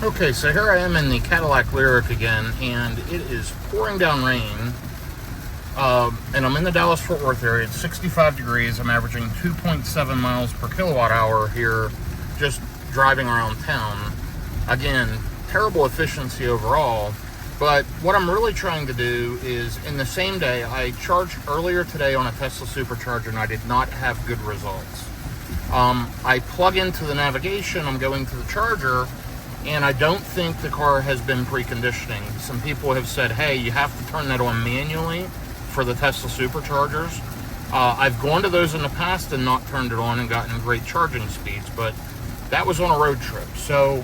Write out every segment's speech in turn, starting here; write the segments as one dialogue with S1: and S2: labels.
S1: Okay, so here I am in the Cadillac Lyriq again, and it is pouring down rain. And I'm in the Dallas-Fort Worth area. It's 65 degrees. I'm averaging 2.7 miles per kilowatt hour here, just driving around town. Again, terrible efficiency overall. But what I'm really trying to do is, in the same day, I charged earlier today on a Tesla supercharger, and I did not have good results. I plug into the navigation, I'm going to the charger, and I don't think the car has been preconditioning. Some people have said, hey, you have to turn that on manually for the Tesla superchargers. I've gone to those in the past and not turned it on and gotten great charging speeds, but that was on a road trip. So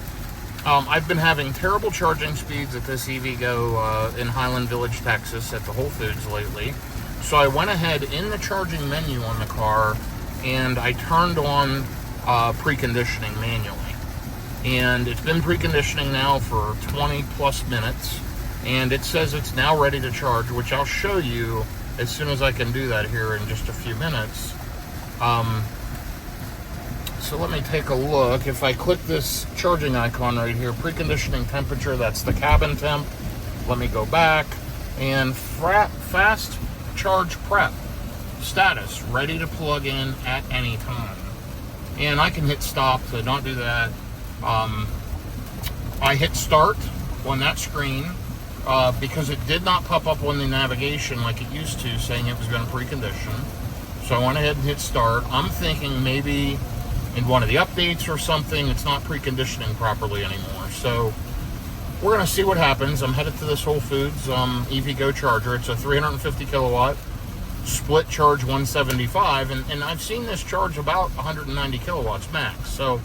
S1: I've been having terrible charging speeds at this EVgo in Highland Village, Texas, at the Whole Foods lately. So I went ahead in the charging menu on the car and I turned on preconditioning manually. And it's been preconditioning now for 20 plus minutes, and it says it's now ready to charge, which I'll show you as soon as I can do that here in just a few minutes. So let me take a look. If I click this charging icon right here, preconditioning temperature, that's the cabin temp. Let me go back, and fast charge prep status, ready to plug in at any time. And I can hit stop to not do that. I hit start on that screen because it did not pop up on the navigation like it used to, saying it was going to precondition. So I went ahead and hit start. I'm thinking maybe in one of the updates or something, it's not preconditioning properly anymore. So we're going to see what happens. I'm headed to this Whole Foods EVgo charger. It's a 350 kilowatt split charge 175, and I've seen this charge about 190 kilowatts max. So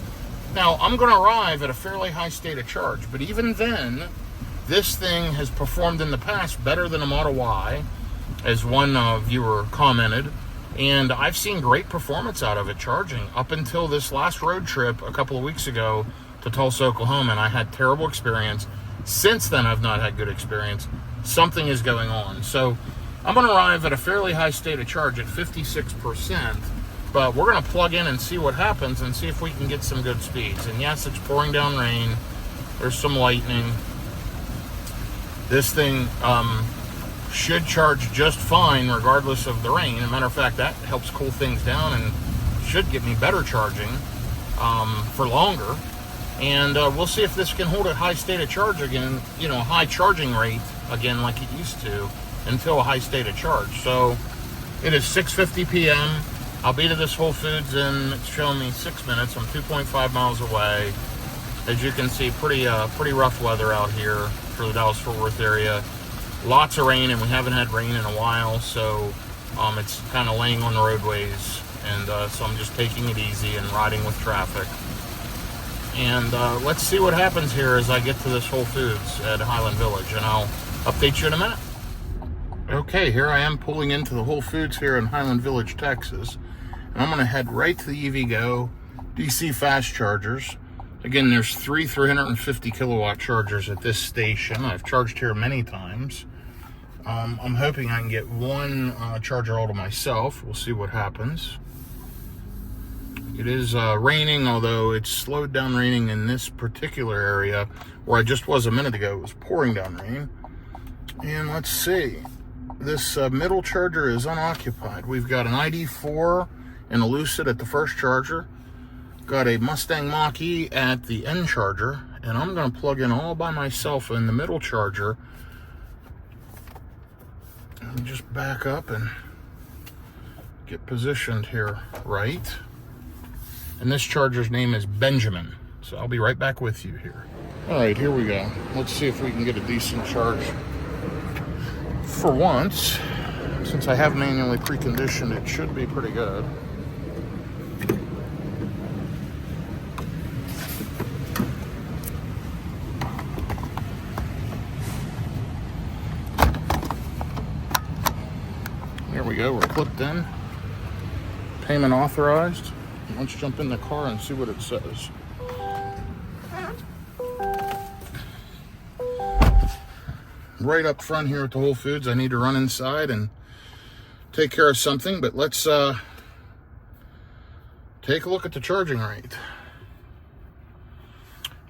S1: now, I'm going to arrive at a fairly high state of charge, but even then, this thing has performed in the past better than a Model Y, as one viewer commented, and I've seen great performance out of it charging up until this last road trip a couple of weeks ago to Tulsa, Oklahoma, and I had terrible experience. Since then, I've not had good experience. Something is going on. So I'm going to arrive at a fairly high state of charge at 56%. But we're going to plug in and see what happens and see if we can get some good speeds. And yes, it's pouring down rain. There's some lightning. This thing should charge just fine regardless of the rain. As a matter of fact, that helps cool things down and should get me better charging for longer. And we'll see if this can hold a high state of charge again, you know, a high charging rate again like it used to until a high state of charge. So it is 6:50 p.m. I'll be to this Whole Foods in, it's showing me 6 minutes. I'm 2.5 miles away. As you can see, pretty rough weather out here for the Dallas-Fort Worth area. Lots of rain, and we haven't had rain in a while, so it's kind of laying on the roadways. And so I'm just taking it easy and riding with traffic. And let's see what happens here as I get to this Whole Foods at Highland Village, and I'll update you in a minute. Okay, here I am pulling into the Whole Foods here in Highland Village, Texas. And I'm going to head right to the EVgo DC fast chargers. Again, there's 350 kilowatt chargers at this station. I've charged here many times. I'm hoping I can get one charger all to myself. We'll see what happens. It is raining, although it's slowed down raining in this particular area where I just was a minute ago. It was pouring down rain. And let's see. This middle charger is unoccupied. We've got an ID4 and a Lucid at the first charger. Got a Mustang Mach-E at the end charger. And I'm going to plug in all by myself in the middle charger. Let me just back up and get positioned here right. And this charger's name is Benjamin. So I'll be right back with you here. All right, here we go. Let's see if we can get a decent charge. For once, since I have manually preconditioned, it should be pretty good. There we go, we're clipped in. Payment authorized. Let's jump in the car and see what it says. Right up front here at the Whole Foods, I need to run inside and take care of something, but let's take a look at the charging rate.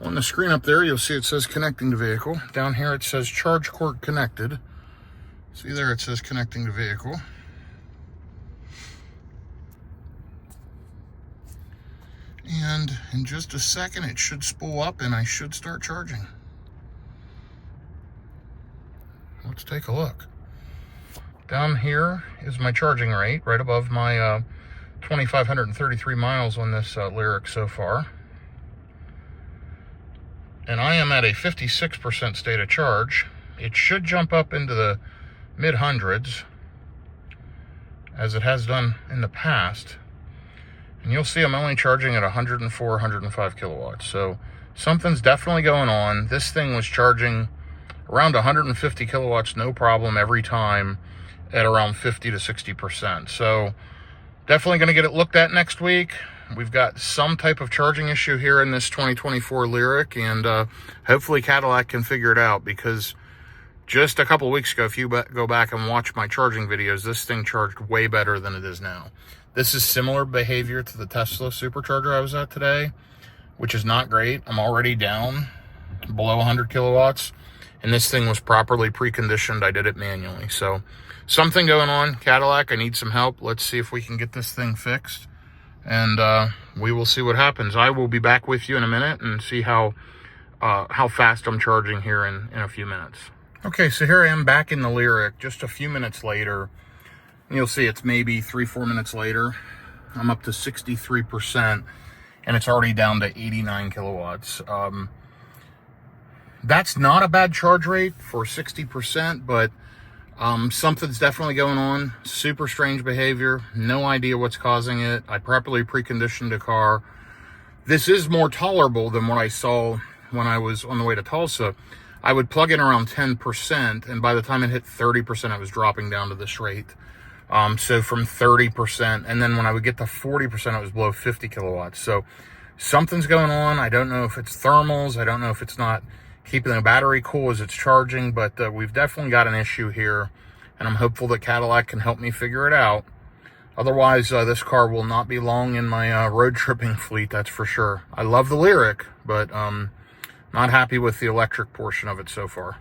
S1: On the screen up there, you'll see it says connecting to vehicle. Down here, it says charge cord connected. See there, it says connecting to vehicle. And in just a second, it should spool up and I should start charging. Let's take a look. Down here is my charging rate, right above my 2,533 miles on this Lyriq so far. And I am at a 56% state of charge. It should jump up into the mid-hundreds, as it has done in the past. And you'll see I'm only charging at 104, 105 kilowatts. So something's definitely going on. This thing was charging around 150 kilowatts, no problem, every time at around 50 to 60%. So definitely going to get it looked at next week. We've got some type of charging issue here in this 2024 Lyriq, and hopefully Cadillac can figure it out, because just a couple of weeks ago, if you go back and watch my charging videos, this thing charged way better than it is now. This is similar behavior to the Tesla supercharger I was at today, which is not great. I'm already down below 100 kilowatts, and this thing was properly preconditioned. I did it manually. So something going on. Cadillac, I need some help. Let's see if we can get this thing fixed, and we will see what happens. I will be back with you in a minute and see how fast I'm charging here in a few minutes. Okay, so here I am back in the Lyriq just a few minutes later. And you'll see it's maybe 3-4 minutes later. I'm up to 63%, and it's already down to 89 kilowatts. That's not a bad charge rate for 60%, but something's definitely going on. Super strange behavior. No idea what's causing it. I properly preconditioned a car. This is more tolerable than what I saw when I was on the way to Tulsa. I would plug in around 10%, and by the time it hit 30%, I was dropping down to this rate. So from 30%, and then when I would get to 40%, it was below 50 kilowatts. So something's going on. I don't know if it's thermals. I don't know if it's not keeping the battery cool as it's charging, but we've definitely got an issue here, and I'm hopeful that Cadillac can help me figure it out. Otherwise, this car will not be long in my road tripping fleet, that's for sure. I love the Lyriq, but not happy with the electric portion of it so far.